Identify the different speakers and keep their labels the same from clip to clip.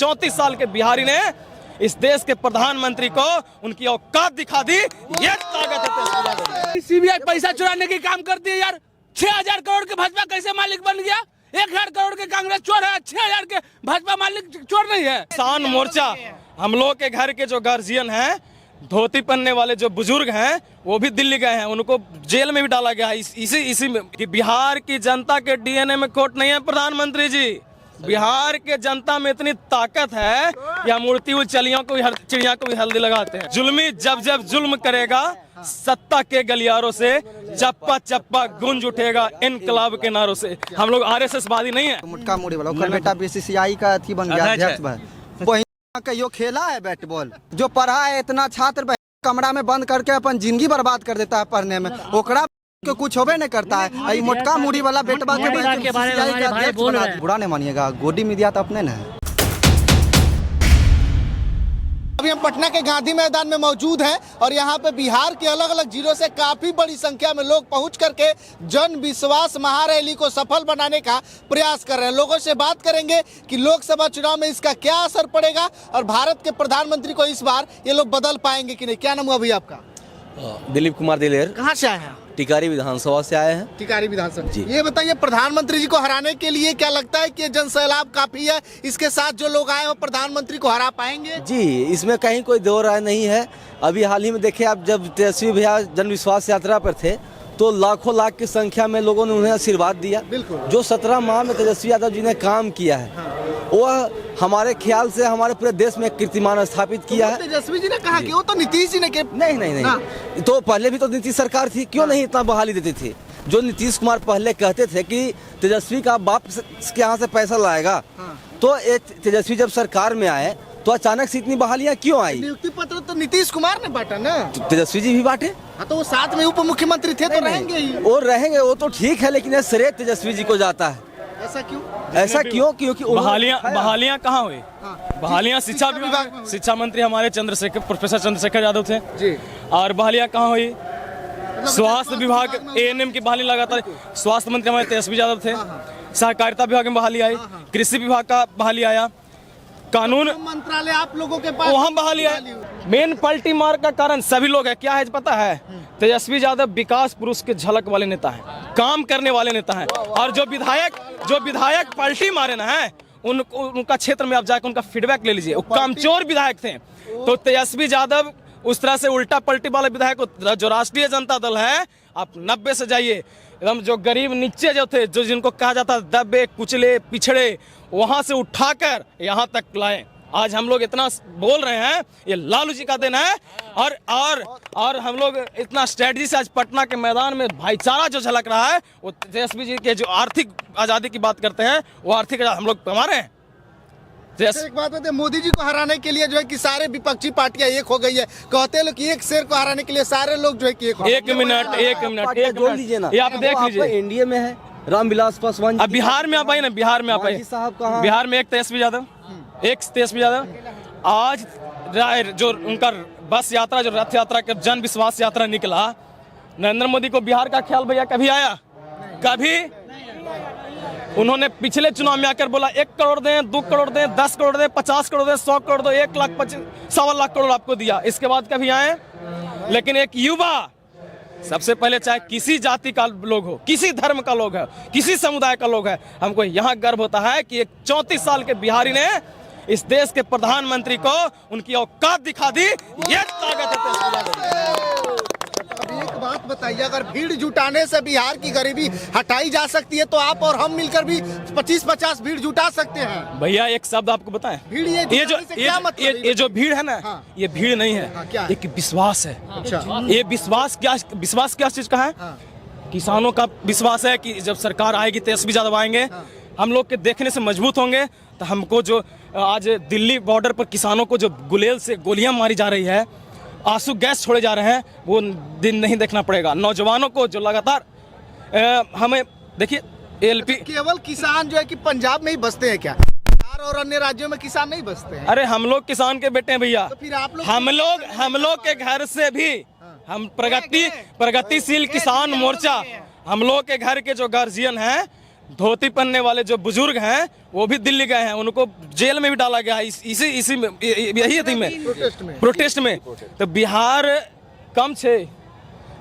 Speaker 1: 34 साल के बिहारी ने इस देश के प्रधानमंत्री को उनकी औकात दिखा दी। ये ताकत है।
Speaker 2: सीबीआई पैसा चुराने की काम करती है यार। 6000 करोड़ के भाजपा कैसे मालिक बन गया? 1000 करोड़ के कांग्रेस चोर है, 6000 के भाजपा मालिक चोर नहीं है।
Speaker 1: किसान मोर्चा, हम लोग के घर के जो गार्जियन हैं, धोती पहनने वाले जो बुजुर्ग हैं, वो भी दिल्ली गए हैं, उनको जेल में भी डाला गया है इसी में कि बिहार की जनता के डीएनए में खोट नहीं है। प्रधानमंत्री जी, बिहार के जनता में इतनी ताकत है कि हम उड़ती हुई चिड़िया को भी हल्दी लगाते हैं। जुल्मी जब जब जुल्म करेगा, सत्ता के गलियारों से चप्पा चप्पा गूंज उठेगा इनकलाब के नारों से। हम लोग आरएसएस वादी नहीं है।
Speaker 3: मुटका मुड़ी वाला ओकर बेटा बीसीसीआई का अथी बन गया, अध्यक्ष बन। कहियो खेला है बैट बॉल? जो पढ़ा है इतना छात्र कमरा में बंद करके अपन जिंदगी बर्बाद कर देता है पढ़ने में, ओकरा के कुछ होबे नहीं करता है। मोटका मुड़ी वाला बेटवा के बुरा नहीं मानिएगा, गोदी मीडिया तो अपने न।
Speaker 4: अभी हम पटना के गांधी मैदान में मौजूद हैं और यहाँ पे बिहार के अलग अलग जिलों से काफी बड़ी संख्या में लोग पहुंच करके जन विश्वास महारैली को सफल बनाने का प्रयास कर रहे हैं। लोगों से बात करेंगे कि लोकसभा चुनाव में इसका क्या असर पड़ेगा और भारत के प्रधानमंत्री को इस बार ये लोग बदल पाएंगे कि नहीं। क्या नाम हुआ भैया आपका?
Speaker 5: दिलीप कुमार दिलेर।
Speaker 4: कहाँ से आए हैं?
Speaker 5: टिकारी विधानसभा से आए हैं।
Speaker 4: टिकारी विधानसभा जी। ये बताइए, प्रधानमंत्री जी को हराने के लिए क्या लगता है कि जन सैलाब काफी है, इसके साथ जो लोग आए वो प्रधानमंत्री को हरा पाएंगे?
Speaker 5: जी, इसमें कहीं कोई दो राय नहीं है। अभी हाल ही में देखिए आप, जब तेजस्वी भैया जन विश्वास यात्रा पर थे तो लाखों लाख की संख्या में लोगों ने उन्हें आशीर्वाद दिया। जो 17 माह में तेजस्वी यादव जी ने काम किया है, वह हमारे ख्याल से हमारे पूरे देश में कीर्तिमान स्थापित किया है।
Speaker 4: तेजस्वी जी ने कहा कि वो तो नीतीश जी ने
Speaker 5: नहीं, तो पहले भी तो नीतीश सरकार थी, क्यों नहीं इतना बहाली देती थी? जो नीतीश कुमार पहले कहते थे कि तेजस्वी का बाप के यहाँ से पैसा लाएगा, तो तेजस्वी जब सरकार में आए तो अचानक से इतनी बहालियां क्यों आई?
Speaker 4: नियुक्ति पत्र तो नीतीश कुमार ने बांटा ना,
Speaker 5: तो तेजस्वी जी भी बांटे।
Speaker 4: हाँ, तो वो साथ में उप मुख्यमंत्री थे, तो रहेंगे ही।
Speaker 5: वो रहेंगे, वो तो ठीक है, लेकिन श्रेय तेजस्वी जी को जाता है।
Speaker 4: ऐसा क्यों?
Speaker 5: ऐसा क्यों? क्योंकि
Speaker 1: बहालियां कहाँ हुई? बहालियां शिक्षा मंत्री हमारे प्रोफेसर चंद्रशेखर यादव थे जी। और बहालियां कहाँ हुई? स्वास्थ्य विभाग एएनएम की बहाली लगातार, स्वास्थ्य मंत्री हमारे तेजस्वी यादव थे। सहकारिता विभाग में बहाली आई, कृषि विभाग का बहाली आया, कानून
Speaker 4: मंत्रालय आप लोगों के पास
Speaker 1: वहाँ बहाली है। मेन पलटी मार का कारण सभी लोग है। क्या है पता है? तेजस्वी यादव विकास पुरुष के झलक वाले नेता हैं, काम करने वाले नेता हैं। और जो विधायक पलटी मारे ना है, उनका क्षेत्र में आप जाकर उनका फीडबैक ले लीजिए, वो कामचोर विधायक थे। तो तेजस्वी यादव उस तरह से उल्टा पलटी वाले विधायक, जो राष्ट्रीय जनता दल है, आप 90 से जाइए, एकदम जो गरीब नीचे जो थे, जो जिनको कहा जाता है दबे कुचले पिछड़े, वहां से उठाकर यहाँ तक लाए। आज हम लोग इतना बोल रहे हैं, ये लालू जी का दिन है। और हम लोग इतना स्ट्रेटजी से आज पटना के मैदान में भाईचारा जो झलक रहा है, वो तेजस्वी जी के जो आर्थिक आजादी की बात करते हैं, वो आर्थिक हम लोग हमारे हैं।
Speaker 4: एक बात बताइए, मोदी जी को हराने के लिए जो है कि सारे विपक्षी पार्टियां एक हो गई है। कहते हैं लोग कि एक शेर को हराने के लिए सारे लोग जो है कि
Speaker 1: एक मिनट
Speaker 5: जोड़ लीजिए ना,
Speaker 1: ये आप देख लीजिए।
Speaker 5: एनडीए में है रामविलास पासवान।
Speaker 1: अब बिहार में आप आइए ना, बिहार में आप आइए
Speaker 5: साहब कहाँ?
Speaker 1: बिहार में एक तेजस्वी यादव आज जो उनका बस यात्रा, जो रथ यात्रा, जन विश्वास यात्रा निकला, नरेंद्र मोदी को बिहार का ख्याल भैया कभी आया? कभी? उन्होंने पिछले चुनाव में आकर बोला 1 करोड़ दें, 2 करोड़ दें, 10 करोड़ दें, 50 करोड़ दें, 100 करोड़ दो, 1 लाख 1.25 लाख करोड़ आपको दिया। इसके बाद कभी आए? लेकिन एक युवा, सबसे पहले चाहे किसी जाति का लोग हो, किसी धर्म का लोग है, किसी समुदाय का लोग है, हमको यहाँ गर्व होता है कि एक 34 साल के बिहारी ने इस देश के प्रधानमंत्री को उनकी औकात दिखा दी। ये ताकत है।
Speaker 4: एक बात बताइए, अगर भीड़ जुटाने से बिहार की गरीबी हटाई जा सकती है, तो आप और हम मिलकर भी 25-50 भीड़ जुटा सकते हैं।
Speaker 1: भैया एक शब्द आपको बताएं,
Speaker 4: भीड़
Speaker 1: ये जो भीड़ है ना, ये भीड़ नहीं है, एक विश्वास है। ये विश्वास क्या चीज का है? किसानों का विश्वास है कि जब सरकार आएगी, तेजस्वी यादव आएंगे, हम लोग के देखने से मजबूत होंगे। तो हमको जो आज दिल्ली बॉर्डर पर किसानों को जो गुलेल से गोलियां मारी जा रही है, आंसू गैस छोड़े जा रहे हैं, वो दिन नहीं देखना पड़ेगा। नौजवानों को जो लगातार हमें देखिए, एलपी
Speaker 4: केवल किसान जो है कि पंजाब में ही बसते हैं क्या? बिहार और अन्य राज्यों में किसान नहीं बसते हैं?
Speaker 1: अरे हम लोग किसान के बेटे हैं भैया।
Speaker 4: तो फिर आप लोग
Speaker 1: हम लोग के घर से भी हम प्रगतिशील किसान मोर्चा, हम लोग के घर के जो गार्जियन हैं, धोती पहनने वाले जो बुजुर्ग हैं वो भी दिल्ली गए हैं, उनको जेल में भी डाला गया है इसी में, यही थी में प्रोटेस्ट में। तो बिहार कम छे,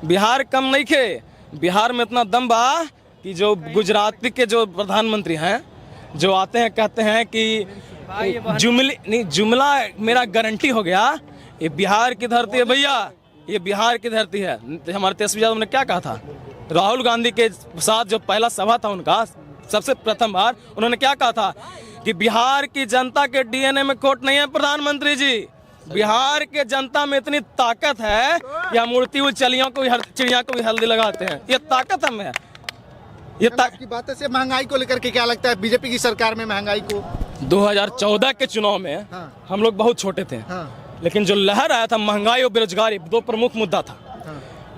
Speaker 1: बिहार कम नहीं खे, बिहार में इतना दम बा कि जो गुजराती के जो प्रधानमंत्री हैं जो आते हैं कहते हैं कि जुमला मेरा गारंटी हो गया, ये बिहार की धरती है भैया, ये बिहार की धरती है। हमारे तेजस्वी यादव ने क्या कहा था, राहुल गांधी के साथ जो पहला सभा था उनका, सबसे प्रथम बार उन्होंने क्या कहा था कि बिहार की जनता के डीएनए में खोट नहीं है प्रधानमंत्री जी, बिहार के जनता में इतनी ताकत है कि हम उड़ती हुई चिड़िया को भी हल्दी लगाते हैं, ये ताकत हमें है। ये
Speaker 4: आपकी बातें से महंगाई को लेकर के क्या लगता है, बीजेपी की सरकार में महंगाई को?
Speaker 1: 2014 के चुनाव में हम लोग बहुत छोटे थे, लेकिन जो लहर आया था महंगाई और बेरोजगारी, दो प्रमुख मुद्दा था।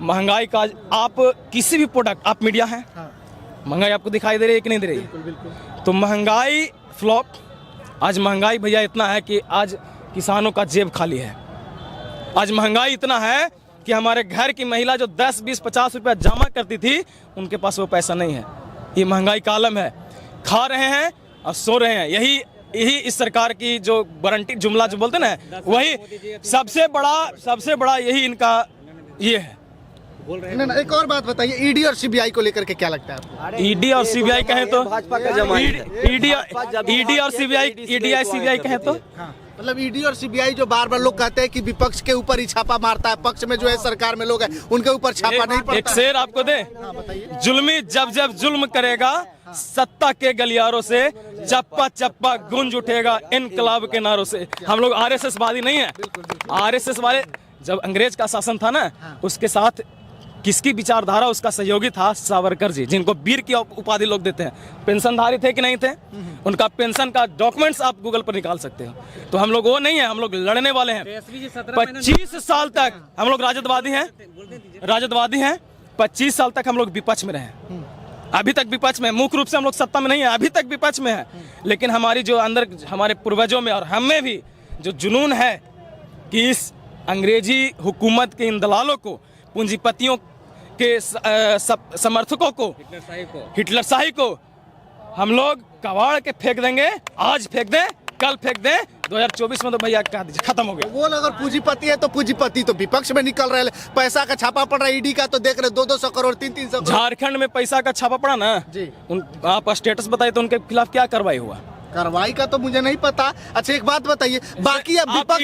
Speaker 1: महंगाई का आप किसी भी प्रोडक्ट, आप मीडिया हैं, महंगाई आपको दिखाई दे रही है कि नहीं दे रही है? बिल्कुल। तो महंगाई फ्लॉप, आज महंगाई भैया इतना है कि आज किसानों का जेब खाली है। आज महंगाई इतना है कि हमारे घर की महिला जो 10, 20, 50 रुपया जमा करती थी उनके पास वो पैसा नहीं है। ये महंगाई का आलम है, खा रहे हैं और सो रहे हैं। यही इस सरकार की जो गारंटी जुमला जो बोलते ना, वही सबसे बड़ा यही इनका ये है।
Speaker 4: ना, एक और बात बताइए, ईडी और सीबीआई को लेकर के क्या लगता है आपको?
Speaker 1: ईडी और सीबीआई कहें तो
Speaker 5: भाजपा का जमाई है।
Speaker 1: ईडी और सीबीआई कहें तो
Speaker 4: मतलब ईडी और सीबीआई जो बार बार लोग कहते हैं कि विपक्ष के ऊपर ही छापा मारता है, पक्ष में जो है सरकार में लोग हैं उनके ऊपर छापा नहीं पड़ता।
Speaker 1: एक शेर आपको दे, जुल्मी जब जुल्म करेगा सत्ता के गलियारों से, चप्पा चप्पा गूंज उठेगा इनकलाब के नारों से। हम लोग आरएसएस वादी नहीं है। आरएसएस वाले जब अंग्रेज का शासन था ना, उसके साथ किसकी विचारधारा, उसका सहयोगी था सावरकर जी, जिनको वीर की उपाधि लोग देते हैं। पेंशनधारी थे कि नहीं थे? उनका पेंशन का डॉक्यूमेंट्स आप गूगल पर निकाल सकते हो। तो हम लोग वो नहीं है, हम लोग लड़ने वाले हैं। 25 साल तक हम लोग राजदवादी हैं। 25 साल तक हम लोग विपक्ष में रहे, अभी तक विपक्ष में, मुख्य रूप से हम लोग सत्ता में नहीं है, अभी तक विपक्ष में है। लेकिन हमारी जो अंदर हमारे पूर्वजों में और हम में भी जो जुनून है कि इस अंग्रेजी हुकूमत के इन दलालों को, पूंजीपतियों के समर्थकों को, हिटलरशाही को हम लोग कबाड़ के फेंक देंगे। आज फेंक दें, कल फेंक दें, 2024 में तो भैया कह दीजिए खत्म हो गया।
Speaker 4: वो अगर पूंजीपति है तो पूंजीपति तो विपक्ष में निकल रहे, पैसा का छापा पड़ रहा है ईडी का, तो देख रहे 200 करोड़ 300 करोड़।
Speaker 1: झारखंड में पैसा का छापा पड़ा ना जी, आप स्टेटस बताइए तो उनके खिलाफ क्या कार्रवाई हुआ?
Speaker 4: कार्रवाई का तो मुझे नहीं पता। अच्छा एक बात बताइए, बाकी अब विपक्ष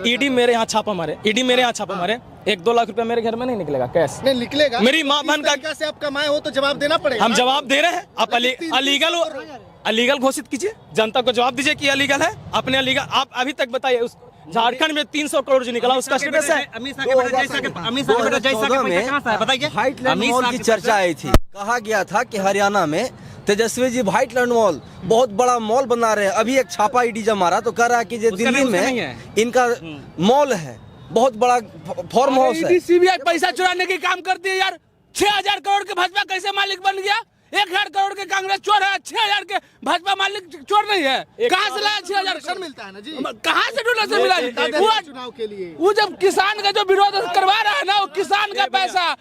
Speaker 1: ईडी मेरे यहाँ छापा मारे, ईडी मेरे यहाँ छापा मारे, 1-2 लाख रुपया मेरे घर में नहीं निकलेगा कैश?
Speaker 4: नहीं निकलेगा।
Speaker 1: मेरी माँ बहन का
Speaker 4: से आप कमाए हो तो जवाब देना पड़ेगा।
Speaker 1: हम जवाब दे रहे हैं। आप अलीगल घोषित कीजिए, जनता को जवाब दीजिए कि अलीगल है। अपने अलीगल आप अभी तक बताइए, उस झारखंड में 300 करोड़ जो निकला उसका स्टेटस है।
Speaker 5: 2014 में व्हाइटलैंड मॉल की चर्चा आई थी, कहा गया था कि हरियाणा में तेजस्वी जी व्हाइटलैंड मॉल बहुत बड़ा मॉल बना रहे हैं। अभी एक छापा ईडी जब मारा तो कह रहा है कि जो दिल्ली में इनका मॉल है, बहुत बड़ा फार्म हाउस है।
Speaker 2: सीबीआई पैसा चुराने की काम करती है यार। 6000 करोड़ के भाजपा कैसे मालिक बन गया? 1000 करोड़ के कांग्रेस चोर है, 6000 के भाजपा मालिक चोर नहीं है। कहाँ से लाया 6000
Speaker 4: मिलता है ना जी?
Speaker 2: कहाँ से डोनेशन मिला?
Speaker 4: चुनाव के लिए
Speaker 2: वो जब किसान का जो विरोध करवा रहा है ना, वो किसान का पैसा।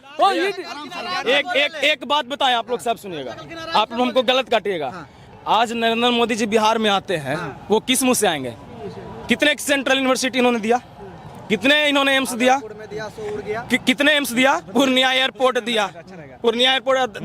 Speaker 1: एक बात बताएं, आप लोग सब सुनिएगा, आप लोग हमको गलत काटिएगा। आज नरेंद्र मोदी जी बिहार में आते हैं, वो किस मुंह से आएंगे? कितने सेंट्रल यूनिवर्सिटी इन्होंने दिया, कितने इन्होंने एम्स दिया, कितने एम्स दिया? पूर्णिया एयरपोर्ट दिया, पूर्णिया एयरपोर्ट,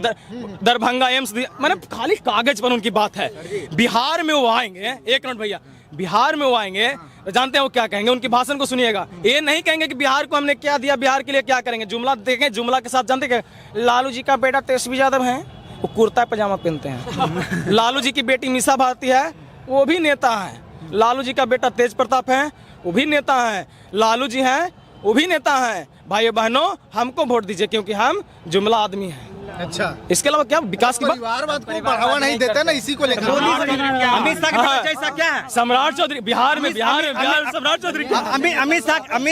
Speaker 1: दरभंगा एम्स दिया। मैंने खाली कागज पर उनकी बात है। बिहार में वो आएंगे, एक मिनट भैया, बिहार में वो आएंगे तो जानते हैं वो क्या कहेंगे? उनकी भाषण को सुनिएगा, ये नहीं कहेंगे कि बिहार को हमने क्या दिया, बिहार के लिए क्या करेंगे। जुमला देखें, जुमला के साथ जानते हैं लालू जी का बेटा तेजस्वी यादव है, वो कुर्ता पजामा पहनते हैं। लालू जी की बेटी मीसा भारती है, वो भी नेता है। लालू जी का बेटा तेज प्रताप है, वो भी नेता है। लालू जी हैं, वो भी नेता हैं। भाइयों बहनों, हमको वोट दीजिए क्योंकि हम जुमला आदमी हैं।
Speaker 4: अच्छा,
Speaker 1: इसके अलावा क्या विकास की
Speaker 4: परिवारवाद को बढ़ावा नहीं देते ना, इसी को लेकर
Speaker 6: अमित शाह के बेटा जैसा क्या है?
Speaker 1: सम्राट चौधरी बिहार में सम्राट चौधरी
Speaker 6: अमित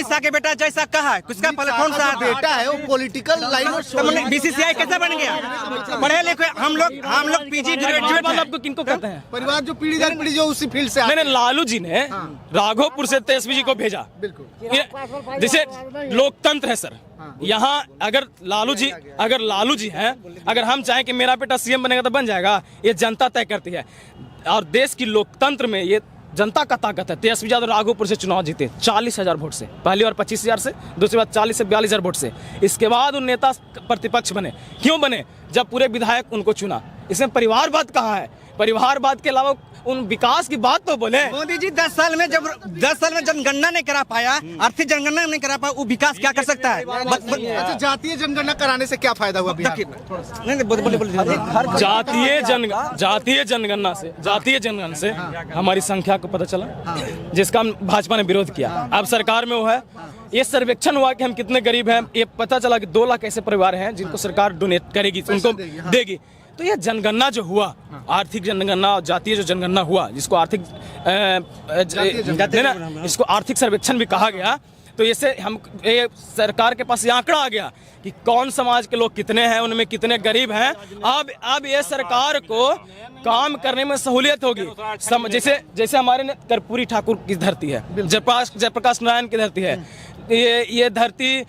Speaker 6: शाह के बेटा जैसा कहा है, किसका कौन सा
Speaker 4: बेटा है? वो पॉलिटिकल लाइन
Speaker 6: बीसीसीआई कैसे बन गया? पढ़े लिखे हम लोग पीजी ग्रेजुएट हैं।
Speaker 1: आपको किनको कहते हैं?
Speaker 4: परिवार जो पीढ़ी दर पीढ़ी जो उसी फील्ड से
Speaker 1: मैंने लालू जी ने राघोपुर से तेजस्वी जी को भेजा,
Speaker 4: बिल्कुल,
Speaker 1: जैसे लोकतंत्र है सर, यहाँ अगर लालू जी हैं, अगर हम चाहें कि मेरा बेटा सीएम बनेगा तो बन जाएगा, ये जनता तय करती है। और देश की लोकतंत्र में ये जनता का ताकत है। तेजस्वी यादव राघोपुर से चुनाव जीते 40,000 वोट से, पहली बार 25,000 से, दूसरी बार 40 से 42,000 वोट से। इसके बाद उन नेता प्रतिपक्ष बने। क्यों बने? जब पूरे विधायक उनको चुना। इसमें परिवारवाद कहाँ है? परिवारवाद के अलावा उन विकास की बात तो बोले।
Speaker 6: मोदी जी 10 साल में जनगणना नहीं करा पाया, आर्थिक जनगणना नहीं करा पाया, वो विकास क्या कर सकता है?
Speaker 4: अच्छा, जातीय जनगणना कराने से क्या फायदा हुआ बिहार में?
Speaker 1: जातीय जनगणना से हमारी संख्या को पता चला, जिसका भाजपा ने विरोध किया। अब सरकार में वो है, ये सर्वेक्षण हुआ कि हम कितने गरीब हैं, ये पता चला कि 2 लाख ऐसे परिवार हैं जिनको सरकार डोनेट करेगी, उनको देगी। तो ये जनगणना जो हुआ, आर्थिक जनगणना और जातीय जो जनगणना हुआ, जिसको आर्थिक इसको आर्थिक सर्वेक्षण भी कहा गया, तो इससे हम सरकार के पास ये आंकड़ा आ गया कि कौन समाज के लोग कितने हैं, उनमें कितने गरीब हैं। अब ये सरकार को काम करने में सहूलियत होगी। जैसे हमारे कर्पूरी ठाकुर की धरती है, जयप्रकाश नारायण की धरती है, ये धरती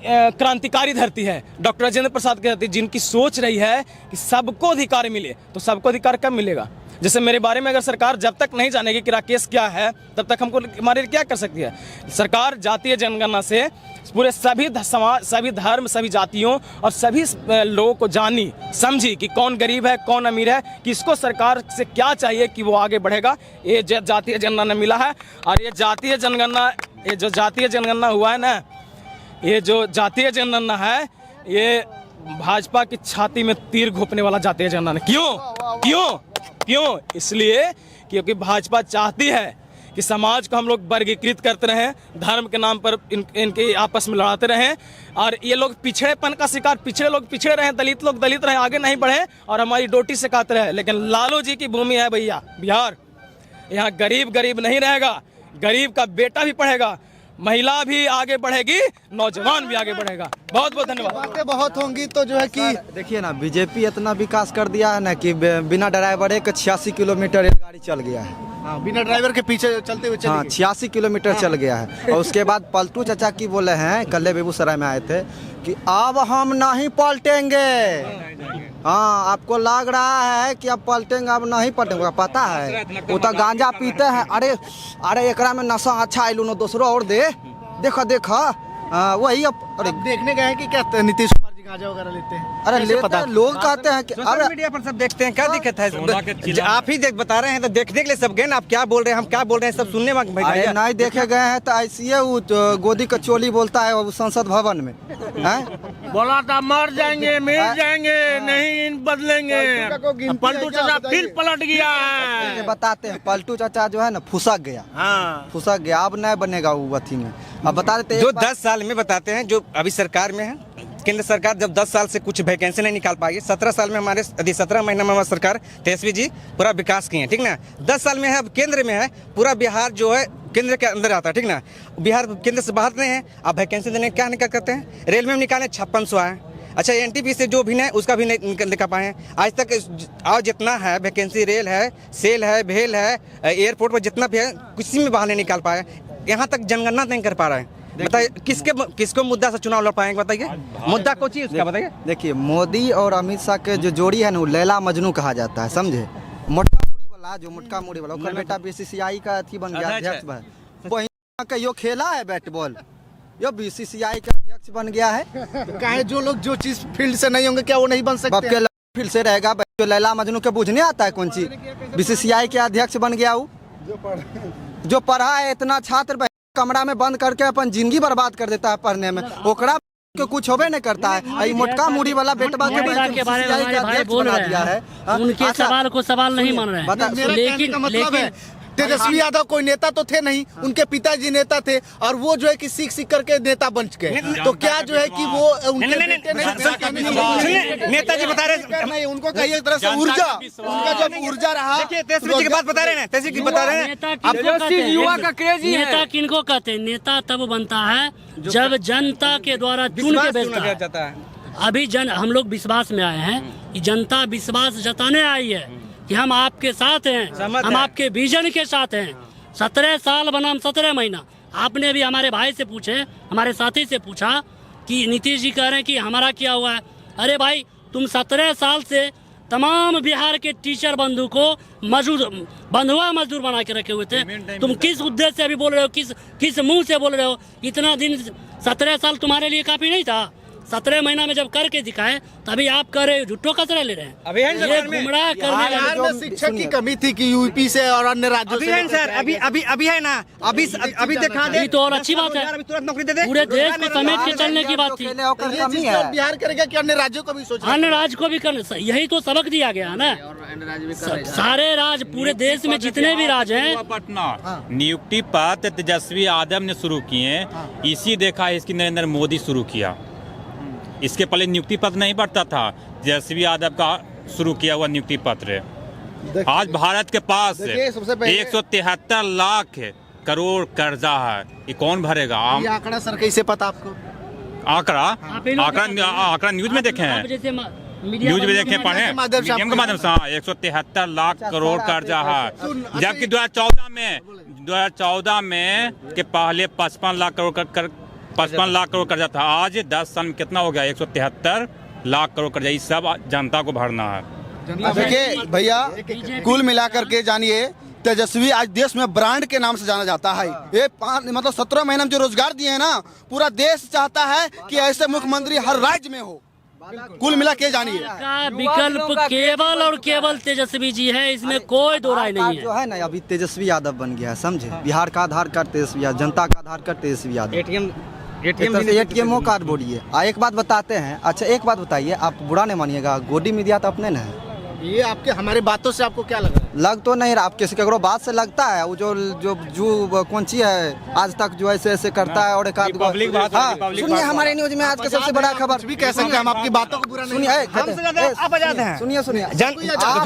Speaker 1: क्रांतिकारी धरती है, डॉक्टर राजेंद्र प्रसाद की धरती, जिनकी सोच रही है कि सबको अधिकार मिले। तो सबको अधिकार कब मिलेगा? जैसे मेरे बारे में अगर सरकार जब तक नहीं जानेगी कि राकेश क्या है, तब तक हमको हमारे लिए क्या कर सकती है? सरकार जातीय जनगणना से पूरे सभी समाज, सभी धर्म, सभी जातियों और सभी लोगों को जानी समझी कि कौन गरीब है, कौन अमीर है, किसको सरकार से क्या चाहिए कि वो आगे बढ़ेगा। ये जातीय जनगणना मिला है। और ये जो जातीय जनगणना हुआ है ना, ये जो जातीय जनगणना है, ये भाजपा की छाती में तीर घोंपने वाला जातीय जनगणना। क्यों? इसलिए क्योंकि भाजपा चाहती है कि समाज को हम लोग वर्गीकृत करते रहें, धर्म के नाम पर इनके आपस में लड़ाते रहें, और ये लोग पिछड़ेपन का शिकार, पिछड़े लोग पिछड़े रहें, दलित लोग दलित रहें, आगे नहीं बढ़े और हमारी डोटी से काते रहे। लेकिन लालू जी की भूमि है भैया बिहार, यहाँ गरीब नहीं रहेगा, गरीब का बेटा भी पढ़ेगा, महिला भी आगे बढ़ेगी, नौजवान भी आगे बढ़ेगा। बहुत बहुत धन्यवाद।
Speaker 4: बातें बहुत होंगी तो जो है कि
Speaker 3: देखिए ना, बीजेपी इतना विकास कर दिया है ना कि बिना ड्राइवर के 86 किलोमीटर गाड़ी चल गया है।
Speaker 4: बिना ड्राइवर के पीछे चलते हुए
Speaker 3: हाँ, 86 किलोमीटर चल गया है। और उसके बाद पलटू चाचा की बोले हैं, कल बेगूसराय में आए थे कि अब हम नहीं पलटेंगे। हाँ, आपको लग रहा है कि अब पलटेंगे, अब नहीं पलटेंगे। पता है वो तो गांजा पीते हैं। अरे एकरा में नशा अच्छा आइलू न, दूसरो और दे, देखा वही। अरे
Speaker 4: देखने गए हैं कि क्या नीतीश कुमार जी गांजा वगैरह लेते हैं?
Speaker 3: अरे लेते हैं, लोग कहते हैं कि
Speaker 6: सोशल मीडिया पर सब देखते हैं, क्या दिक्कत है? आप ही बता रहे हैं तो देखने के लिए सब गए ना। आप क्या बोल रहे हैं, हम क्या बोल रहे हैं, सब सुनने में
Speaker 3: नहीं देखे गए हैं तो ऐसी वो गोदी का चोली बोलता है वो संसद भवन में
Speaker 2: बोला था मर जाएंगे, मिल जाएंगे, नहीं बदलेंगे। पलटू चाचा फिर पलट गया है।
Speaker 3: बताते हैं, पलटू चाचा जो है ना फुसक गया, अब नहीं बनेगा वो अथी में। अब बता देते हैं
Speaker 6: जो 10 साल में बताते हैं, जो अभी सरकार में है, केंद्र सरकार जब 10 साल से कुछ वैकेंसी नहीं निकाल पाई, 17 साल में हमारे 17 महीने में हमारी सरकार तेजस्वी जी पूरा विकास किए हैं, ठीक ना। 10 साल में है, अब केंद्र में है, पूरा बिहार जो है केंद्र के अंदर आता है, ठीक ना। बिहार केंद्र से बाहर नहीं है। अब वैकेंसी देने क्या निकाल करते हैं? रेलवे में निकाले 5600 है। अच्छा, एनटीपी से जो भी है उसका भी नहीं निकाल पाए आज तक। और जितना है वैकेंसी, रेल है, सेल है, भेल है, एयरपोर्ट पर जितना भी है, किसी में बाहर नहीं निकाल पाए। यहाँ तक जनगणना नहीं कर पा रहे हैं। बताइए किसको मुद्दा से चुनाव लड़ पाएंगे? बताइए मुद्दा को चीज उसका बताइए।
Speaker 3: देखिए, मोदी और अमित शाह के जो जोड़ी है ना, वो लैला मजनू कहा जाता है, समझे। मोटका मुड़ी वाला ओकर बेटा बीसीसीआई का अथी बन गया, अध्यक्ष। कहियो खेला है बैट बॉल, यो बीसीसीआई का अध्यक्ष बन गया है।
Speaker 4: कहे जो लोग जो चीज फील्ड से नहीं होंगे क्या वो नहीं बन सकते?
Speaker 3: फील्ड से रहेगा, जो लैला मजनू के बुझने आता है कौन चीज। बीसीसीआई के अध्यक्ष बन गया वो, जो पढ़ा है इतना छात्र कमरा में बंद करके अपन जिंदगी बर्बाद कर देता है पढ़ने में, ओकरा के कुछ होबे नहीं करता है। मोटका मुड़ी वाला बेटवा के बारे में हमारे भाई बोल रहे हैं,
Speaker 7: उनके सवाल को सवाल नहीं मान रहे हैं।
Speaker 4: लेकिन तेजस्वी यादव कोई नेता तो थे नहीं, उनके पिताजी नेता थे और वो जो है कि सीख करके नेता बन चुके। तो क्या जो है कि वो
Speaker 6: नेताजी बता रहे
Speaker 4: नहीं, उनको कहीं एक तरह से ऊर्जा, उनका जो ऊर्जा रहा।
Speaker 6: तेजस्वी जी की बात बता रहे हैं, तेजस्वी जी बता रहे हैं।
Speaker 7: युवा का क्रेजी है। नेता किनको कहते हैं? नेता तब बनता है जब जनता के द्वारा चुन के भेजता है। अभी हम लोग विश्वास में आए हैं कि जनता विश्वास जताने आई है कि हम आपके साथ हैं, हम आपके विजन के साथ हैं। 17 साल बनाम 17 महीना आपने अभी हमारे भाई से पूछे, हमारे साथी से पूछा कि नीतीश जी कह रहे हैं कि हमारा क्या हुआ है। अरे भाई, तुम 17 साल से तमाम बिहार के टीचर बंधु को बंधुआ मजदूर बना के रखे हुए थे। तुम किस उद्देश्य से अभी बोल रहे हो, किस मुंह से बोल रहे हो? इतना दिन 17 साल तुम्हारे लिए काफी नहीं था? 17 महीना में जब करके दिखाए तभी आप कह रहे हो, झूठो कचरा ले रहे हैं।
Speaker 6: अभी है
Speaker 7: ये गुमराह करने
Speaker 4: बिहार में शिक्षक की कमी थी कि यूपी से और अन्य राज्यों
Speaker 6: अभी
Speaker 4: से
Speaker 6: है सर, अभी है ना, अभी दिखा दे,
Speaker 7: ये तो और अच्छी बात है।
Speaker 6: अभी तुरंत नौकरी दे दे।
Speaker 7: पूरे देश को समेट के चलने की बात थी।
Speaker 3: कमी है।
Speaker 4: बिहार करेगा कि अन्य राज्यों को भी सोचना
Speaker 7: अन्य राज्य को भी करना, यही तो सबक दिया गया है ना। सारे राज्य, पूरे देश में जितने भी राज्य हैं,
Speaker 8: पटना नियुक्ति पत्र तेजस्वी यादव ने शुरू किए, इसी देखा इसकी नरेंद्र मोदी शुरू किया। इसके पहले नियुक्ति पत्र नहीं बढ़ता था, तेजस्वी यादव का शुरू किया हुआ नियुक्ति पत्र। आज भारत के पास
Speaker 4: सबसे पहले
Speaker 8: 173 लाख करोड़ कर्जा है, ये कौन भरेगा?
Speaker 4: ये आंकड़ा सर कैसे पता आपको?
Speaker 8: आंकड़ा न्यूज में देखे हैं, न्यूज में देखे, पढ़े, मीडियम के माध्यम से। 173 लाख करोड़ कर्जा है, जबकि 2014 में के पहले 55 लाख करोड़ कर्जा था। आज 10 साल में कितना हो गया? 173 लाख करोड़ कर्जा। ये सब जनता को भरना है।
Speaker 4: देखिए भैया, कुल मिलाकर के जानिए, तेजस्वी आज देश में ब्रांड के नाम से जाना जाता है। ये 17 महीने में जो रोजगार दिए हैं ना, पूरा देश चाहता है कि ऐसे मुख्यमंत्री हर राज्य में हो। कुल मिला के जानिए,
Speaker 7: का विकल्प केवल और केवल तेजस्वी जी है, इसमें कोई दो राय नहीं है।
Speaker 3: जो है ना, अभी तेजस्वी यादव बन गया है, समझे? बिहार का आधार कार्ड तेजस्वी यादव, जनता का आधार card Tejashwi Yadav, ATM card बोलिए। एक बात बताते हैं, अच्छा एक बात बताइए, आप बुरा नहीं मानिएगा, गोदी मीडिया तो अपने न है।
Speaker 4: ये आपके हमारी बातों से आपको क्या लग रहा है?
Speaker 3: लग तो नहीं रहा, आप किसी करो बात से लगता है। वो जो कौन सी है, आज तक जो ऐसे करता है, और एक आध
Speaker 8: पब्लिक बात,
Speaker 3: हाँ, सुनिए हमारे न्यूज में आज का सबसे बड़ा खबर
Speaker 4: भी कह सकते हैं, हम आपकी बातों को बुरा नहीं
Speaker 3: सुनिए,
Speaker 6: आप आजाद हैं।
Speaker 3: सुनिए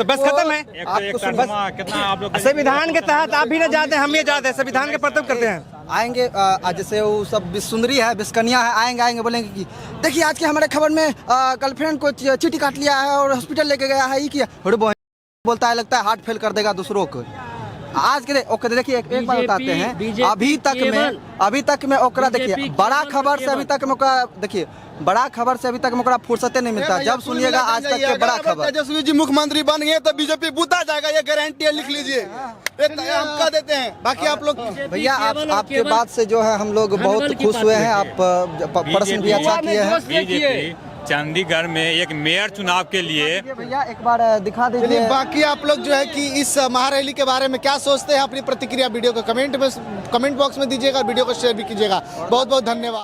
Speaker 6: बस खत्म है।
Speaker 8: कितना आप लोग
Speaker 6: संविधान के तहत आप भी न जाते हैं, हम भी जाते हैं, संविधान के प्रताप करते हैं।
Speaker 3: आएंगे जैसे वो सब सुंदरी है, बिस्कनिया है, आएंगे बोलेंगे कि देखिए आज के हमारे खबर में गर्लफ्रेंड को चीटी काट लिया है और हॉस्पिटल लेके गया है। ये किया बोलता है, लगता है हार्ट फेल कर देगा दूसरों को। आज के ओके देखिए, एक बात बताते हैं, अभी तक में ओकरा देखिए, बड़ा खबर से अभी तक में देखिए, बड़ा खबर से अभी तक में ओकरा फुर्सते नहीं मिलता। जब सुनिएगा आज तक के बड़ा खबर,
Speaker 4: तेजस्वी जी मुख्यमंत्री बन गए तो बीजेपी बूता जाएगा, ये गारंटी लिख लीजिए, हम कह देते हैं। बाकी आप लोग
Speaker 3: भैया, आपके बात से जो है हम लोग बहुत खुश हुए हैं। आप प्रश्न भी अच्छा किए हैं।
Speaker 8: बीजेपी चंडीगढ़ में एक मेयर चुनाव के लिए,
Speaker 3: भैया एक बार दिखा दीजिए।
Speaker 4: बाकी आप लोग जो है कि इस महारैली के बारे में क्या सोचते हैं, अपनी प्रतिक्रिया वीडियो को कमेंट बॉक्स में दीजिएगा, वीडियो को शेयर भी कीजिएगा। बहुत बहुत धन्यवाद।